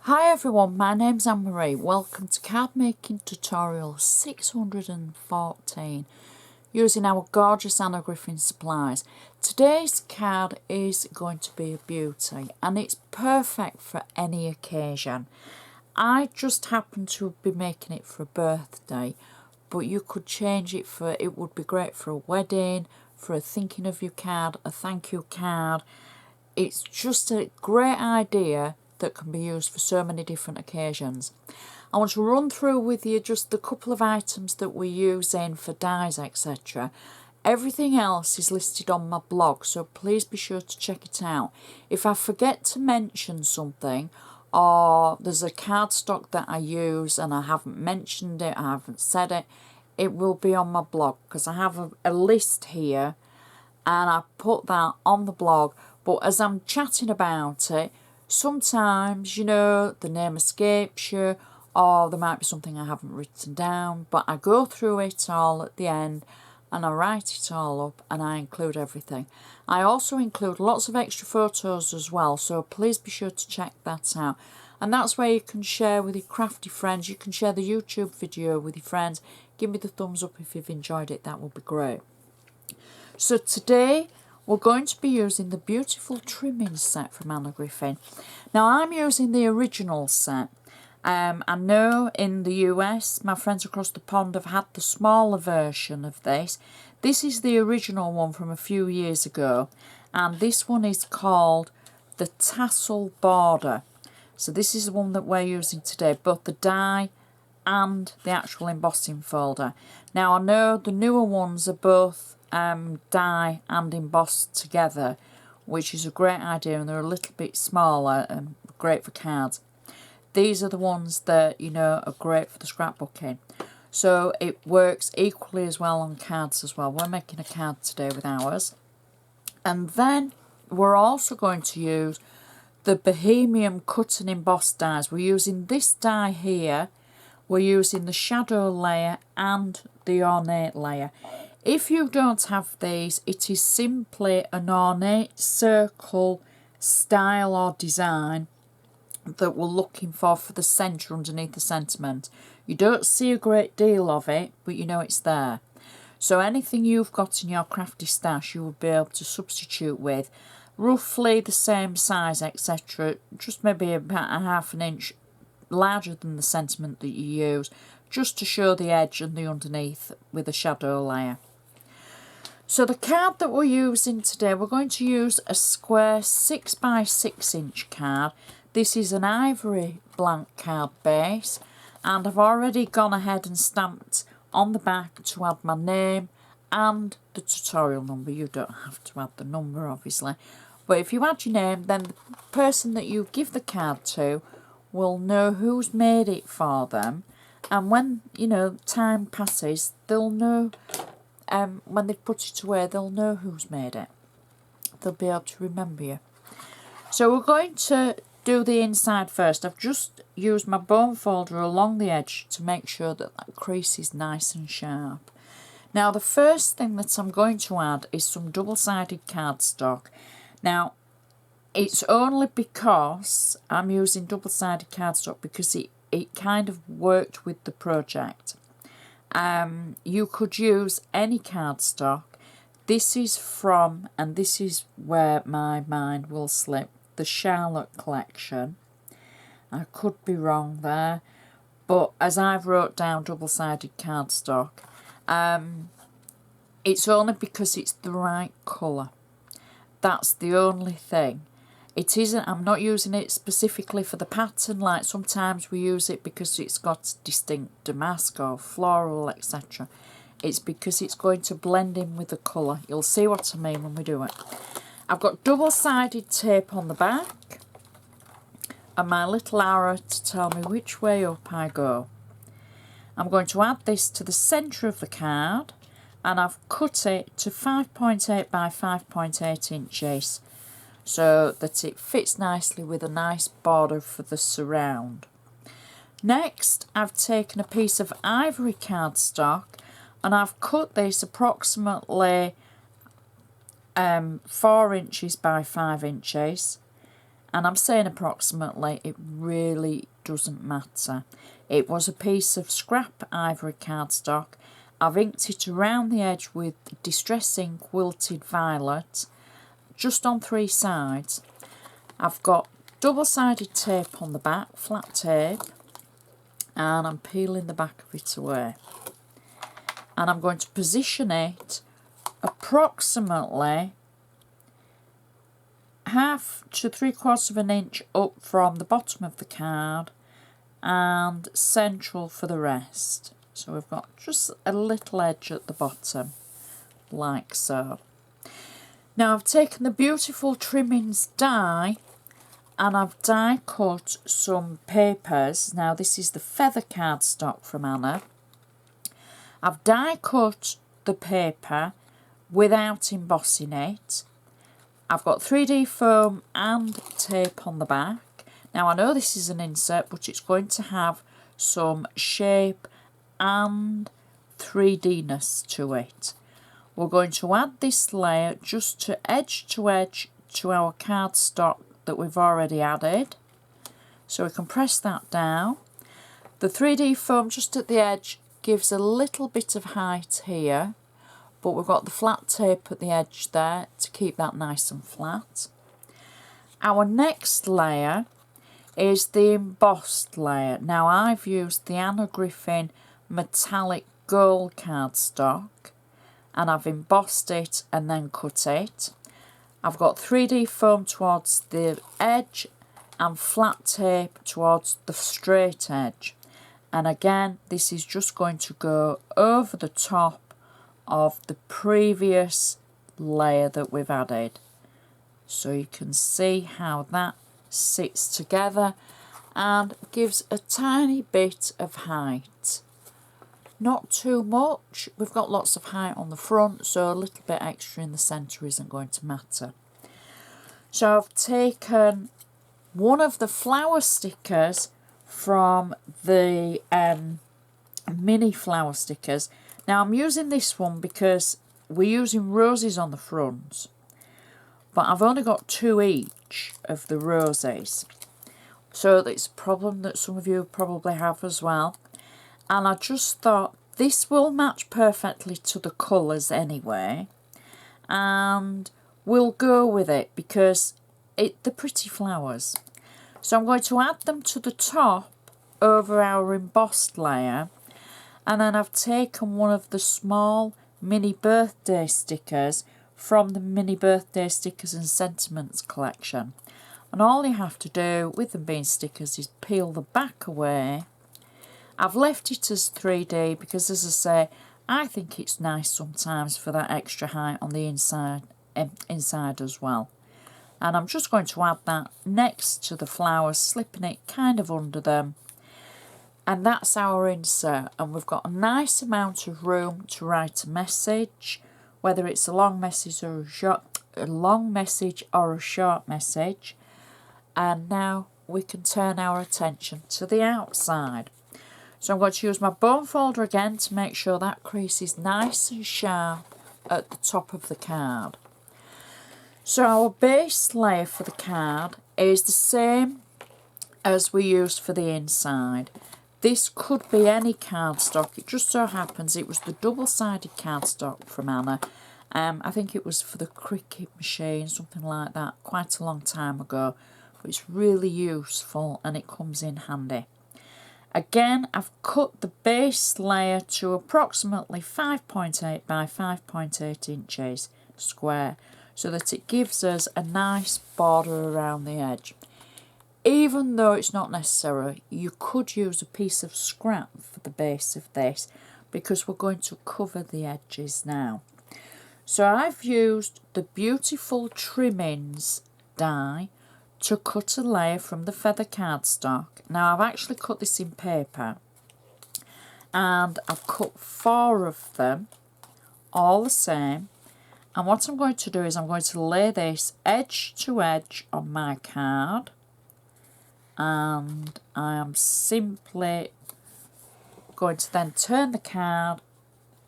Hi everyone, my name's Anne Marie. Welcome to card making tutorial 614 using our gorgeous Anna Griffin supplies. Today's card is going to be a beauty and it's perfect for any occasion. I just happen to be making it for a birthday, but you could change it for, it would be great for a wedding, for a thinking of you card, a thank you card. It's just a great idea that can be used for so many different occasions. I want to run through with you just the couple of items that we use in for dies, etc. Everything else is listed on my blog, so please be sure to check it out. If I forget to mention something, or there's a cardstock that I use and I haven't mentioned it, I haven't said it, it will be on my blog because I have a list here and I put that on the blog. But as I'm chatting about it, sometimes, you know, the name escapes you or there might be something I haven't written down, but I go through it all at the end and I write it all up and I include everything. I also include lots of extra photos as well, so please be sure to check that out. And that's where you can share with your crafty friends. You can share the YouTube video with your friends. Give me the thumbs up if you've enjoyed it, that would be great. So today we're going to be using the Beautiful Trimmings set from Anna Griffin. Now I'm using the original set. I know in the US, my friends across the pond have had the smaller version of this. This is the original one from a few years ago. And this one is called the Tassel Border. So this is the one that we're using today, both the die and the actual embossing folder. Now I know the newer ones are both die and embossed together, which is a great idea, and they're a little bit smaller and great for cards. These are the ones that, you know, are great for the scrapbooking, so it works equally as well on cards as well. We're making a card today with ours, and then we're also going to use the Bohemian cut and embossed dies. We're using this die here, we're using the shadow layer and the ornate layer. If you don't have these, it is simply an ornate circle style or design that we're looking for the centre underneath the sentiment. You don't see a great deal of it, but you know it's there. So anything you've got in your crafty stash you will be able to substitute with. Roughly the same size, etc. Just maybe about a half an inch larger than the sentiment that you use, just to show the edge and the underneath with a shadow layer. So the card that we're using today, we're going to use a square 6 by 6 inch card. This is an ivory blank card base, and I've already gone ahead and stamped on the back to add my name and the tutorial number. You don't have to add the number obviously, but if you add your name, then the person that you give the card to will know who's made it for them, and when, you know, time passes, they'll know. When they put it away, they'll know who's made it. They'll be able to remember you. So we're going to do the inside first. I've just used my bone folder along the edge to make sure that that crease is nice and sharp. Now the first thing that I'm going to add is some double-sided cardstock. Now it's only because I'm using double-sided cardstock because it kind of worked with the project. You could use any cardstock. This is from, and this is where my mind will slip, the Charlotte collection. I could be wrong there, but as I've wrote down double-sided cardstock, it's only because it's the right colour. That's the only thing. It isn't, I'm not using it specifically for the pattern, like sometimes we use it because it's got distinct damask or floral, etc. It's because it's going to blend in with the colour. You'll see what I mean when we do it. I've got double-sided tape on the back and my little arrow to tell me which way up I go. I'm going to add this to the centre of the card, and I've cut it to 5.8 by 5.8 inches. So that it fits nicely with a nice border for the surround. Next, I've taken a piece of ivory cardstock and I've cut this approximately 4 inches by 5 inches And I'm saying approximately, it really doesn't matter. It was a piece of scrap ivory cardstock. I've inked it around the edge with Distress Ink Wilted Violet, just on 3 sides. I've got double-sided tape on the back, flat tape, and I'm peeling the back of it away. And I'm going to position it approximately 1/2 to 3/4 of an inch up from the bottom of the card and central for the rest. So we've got just a little edge at the bottom, like so. Now I've taken the Beautiful Trimmings die and I've die cut some papers. Now this is the feather cardstock from Anna. I've die cut the paper without embossing it. I've got 3D foam and tape on the back. Now I know this is an insert, but it's going to have some shape and 3D-ness to it. We're going to add this layer just to edge to our cardstock that we've already added. So we can press that down. The 3D foam just at the edge gives a little bit of height here, but we've got the flat tape at the edge there to keep that nice and flat. Our next layer is the embossed layer. Now I've used the Anna Griffin metallic gold cardstock and I've embossed it and then cut it. I've got 3D foam towards the edge and flat tape towards the straight edge. And again, this is just going to go over the top of the previous layer that we've added. So you can see how that sits together and gives a tiny bit of height. Not too much. We've got lots of height on the front, so a little bit extra in the centre isn't going to matter. So I've taken one of the flower stickers from the mini flower stickers. Now I'm using this one because we're using roses on the front, but I've only got 2 each of the roses. So it's a problem that some of you probably have as well. And I just thought this will match perfectly to the colours anyway. And we'll go with it because they're pretty flowers. So I'm going to add them to the top over our embossed layer. And then I've taken one of the small mini birthday stickers from the mini birthday stickers and sentiments collection. And all you have to do with them being stickers is peel the back away. I've left it as 3D because, as I say, I think it's nice sometimes for that extra height on the inside as well. And I'm just going to add that next to the flowers, slipping it kind of under them. And that's our insert. And we've got a nice amount of room to write a message, whether it's a long message or a short message. And now we can turn our attention to the outside. So I'm going to use my bone folder again to make sure that crease is nice and sharp at the top of the card. So our base layer for the card is the same as we used for the inside. This could be any cardstock. It just so happens it was the double-sided cardstock from Anna. I think it was for the Cricut machine, something like that, quite a long time ago. But it's really useful and it comes in handy. Again, I've cut the base layer to approximately 5.8 by 5.8 inches square so that it gives us a nice border around the edge. Even though it's not necessary, you could use a piece of scrap for the base of this because we're going to cover the edges now. So I've used the Beautiful Trimmings die to cut a layer from the feather cardstock. Now I've actually cut this in paper and I've cut 4 of them, all the same. And what I'm going to do is I'm going to lay this edge to edge on my card. And I am simply going to then turn the card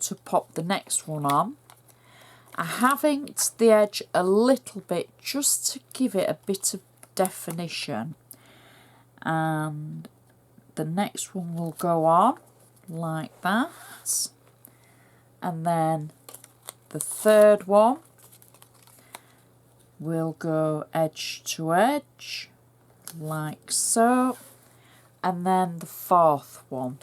to pop the next one on. I have inked the edge a little bit just to give it a bit of definition. And the next one will go on like that. And then the third one will go edge to edge like so. And then the fourth one.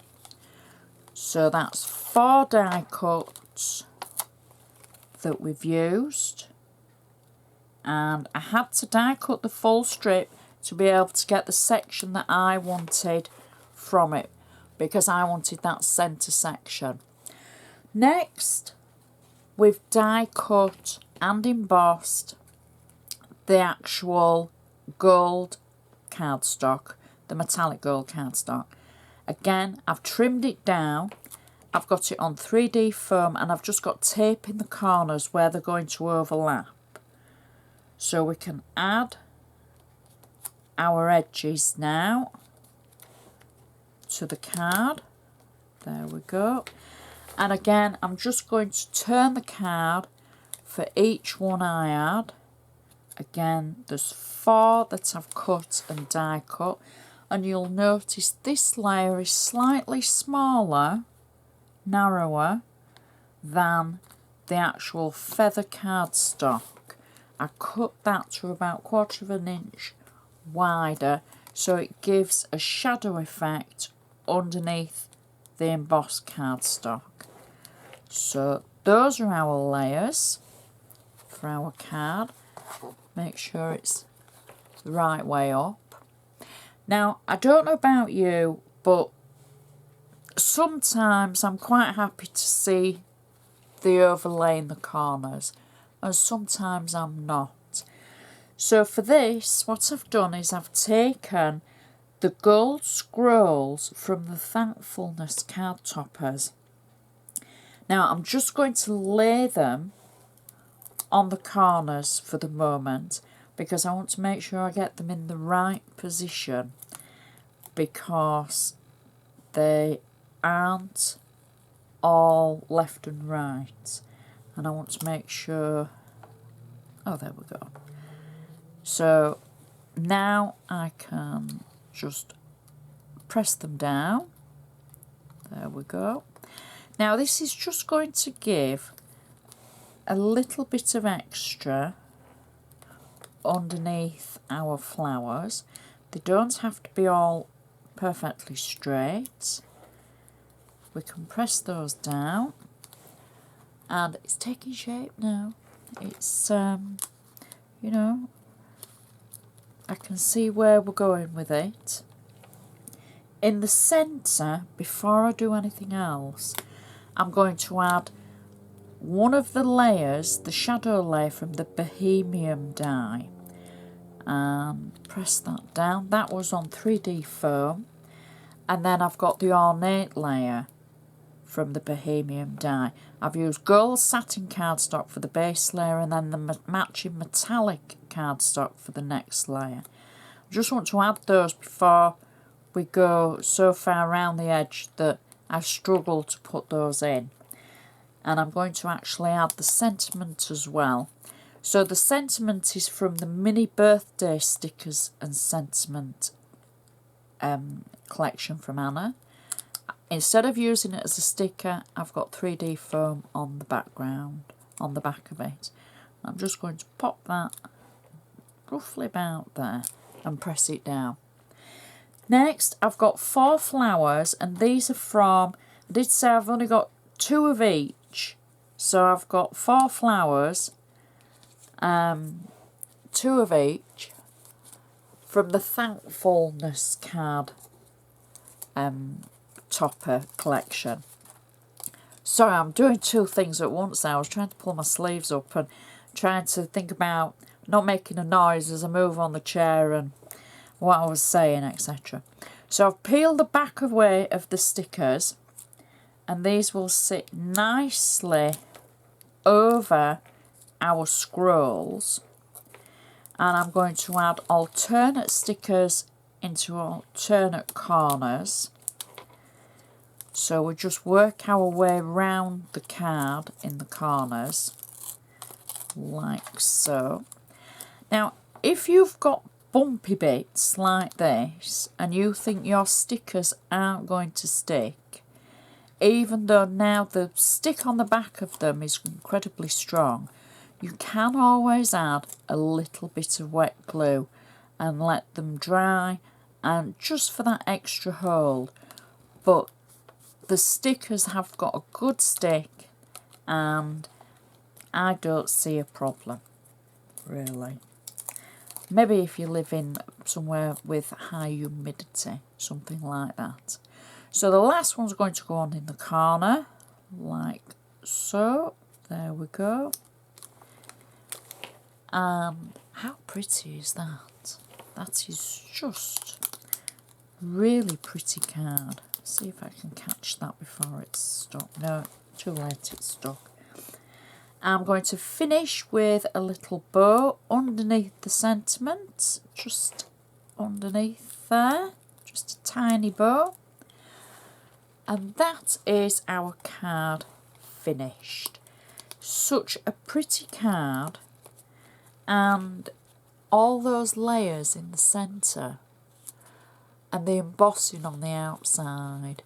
So that's 4 die cuts that we've used. And I had to die cut the full strip to be able to get the section that I wanted from it, because I wanted that centre section. Next, we've die cut and embossed the actual gold cardstock, the metallic gold cardstock. Again, I've trimmed it down. I've got it on 3D foam, and I've just got tape in the corners where they're going to overlap. So we can add our edges now to the card. There we go. And again, I'm just going to turn the card for each one I add. Again, there's 4 that I've cut and die cut. And you'll notice this layer is slightly smaller, narrower, than the actual feather cardstock. I cut that to about 1/4 of an inch wider, so it gives a shadow effect underneath the embossed cardstock. So those are our layers for our card. Make sure it's the right way up. Now, I don't know about you, but sometimes I'm quite happy to see the overlay in the corners, and sometimes I'm not. So for this, what I've done is I've taken the gold scrolls from the Thankfulness card toppers. Now, I'm just going to lay them on the corners for the moment, because I want to make sure I get them in the right position, because they aren't all left and right, and I want to make sure. Oh, there we go. So now I can just press them down. There we go. Now this is just going to give a little bit of extra underneath our flowers. They don't have to be all perfectly straight. We can press those down, and it's taking shape now. It's you know, I can see where we're going with it. In the centre, before I do anything else, I'm going to add one of the layers, the shadow layer from the Bohemian die, and press that down. That was on 3D foam. And then I've got the ornate layer from the Bohemian die. I've used gold satin cardstock for the base layer, and then the matching metallic cardstock for the next layer. I just want to add those before we go so far around the edge that I struggle to put those in. And I'm going to actually add the sentiment as well. So the sentiment is from the mini birthday stickers and sentiment collection from Anna. Instead of using it as a sticker, I've got 3D foam on the background, on the back of it. I'm just going to pop that roughly about there and press it down. Next, I've got 4 flowers, and these are from, I did say I've only got 2 of each, so I've got 4 flowers, 2 of each, from the Thankfulness card topper collection. Sorry, I'm doing 2 things at once now. I was trying to pull my sleeves up and trying to think about not making a noise as I move on the chair and what I was saying, etc. So I've peeled the back away of the stickers, and these will sit nicely over our scrolls. And I'm going to add alternate stickers into alternate corners. So we just work our way around the card in the corners, like so. Now, if you've got bumpy bits like this and you think your stickers aren't going to stick, even though now the stick on the back of them is incredibly strong, you can always add a little bit of wet glue and let them dry, and just for that extra hold. But the stickers have got a good stick and I don't see a problem, really. Maybe if you live in somewhere with high humidity, something like that. So the last one's going to go on in the corner, like so. There we go. And how pretty is that? That is just really pretty card. See if I can catch that before it's stuck. No, too late, it's stuck. I'm going to finish with a little bow underneath the sentiment, just underneath there, just a tiny bow. And that is our card finished. Such a pretty card, and all those layers in the centre and the embossing on the outside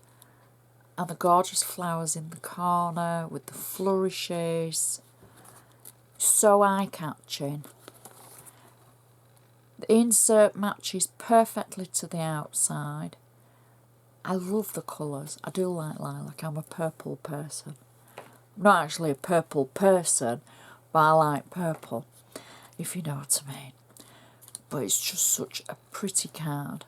and the gorgeous flowers in the corner with the flourishes, so eye-catching. The insert matches perfectly to the outside. I love the colours. I do like lilac. I'm a purple person. I'm not actually a purple person, but I like purple, if you know what I mean. But it's just such a pretty card.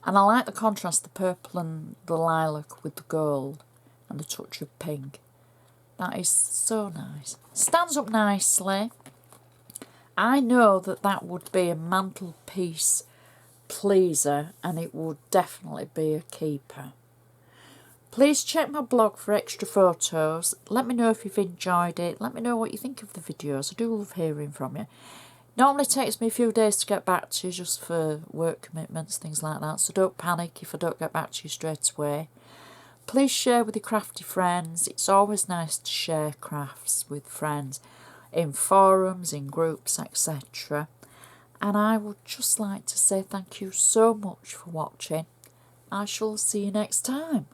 And I like the contrast, the purple and the lilac with the gold and the touch of pink. That is so nice. Stands up nicely. I know that that would be a mantelpiece pleaser and it would definitely be a keeper. Please check my blog for extra photos. Let me know if you've enjoyed it. Let me know what you think of the videos. I do love hearing from you. Normally takes me a few days to get back to you just for work commitments, things like that. So don't panic if I don't get back to you straight away. Please share with your crafty friends. It's always nice to share crafts with friends in forums, in groups, etc. And I would just like to say thank you so much for watching. I shall see you next time.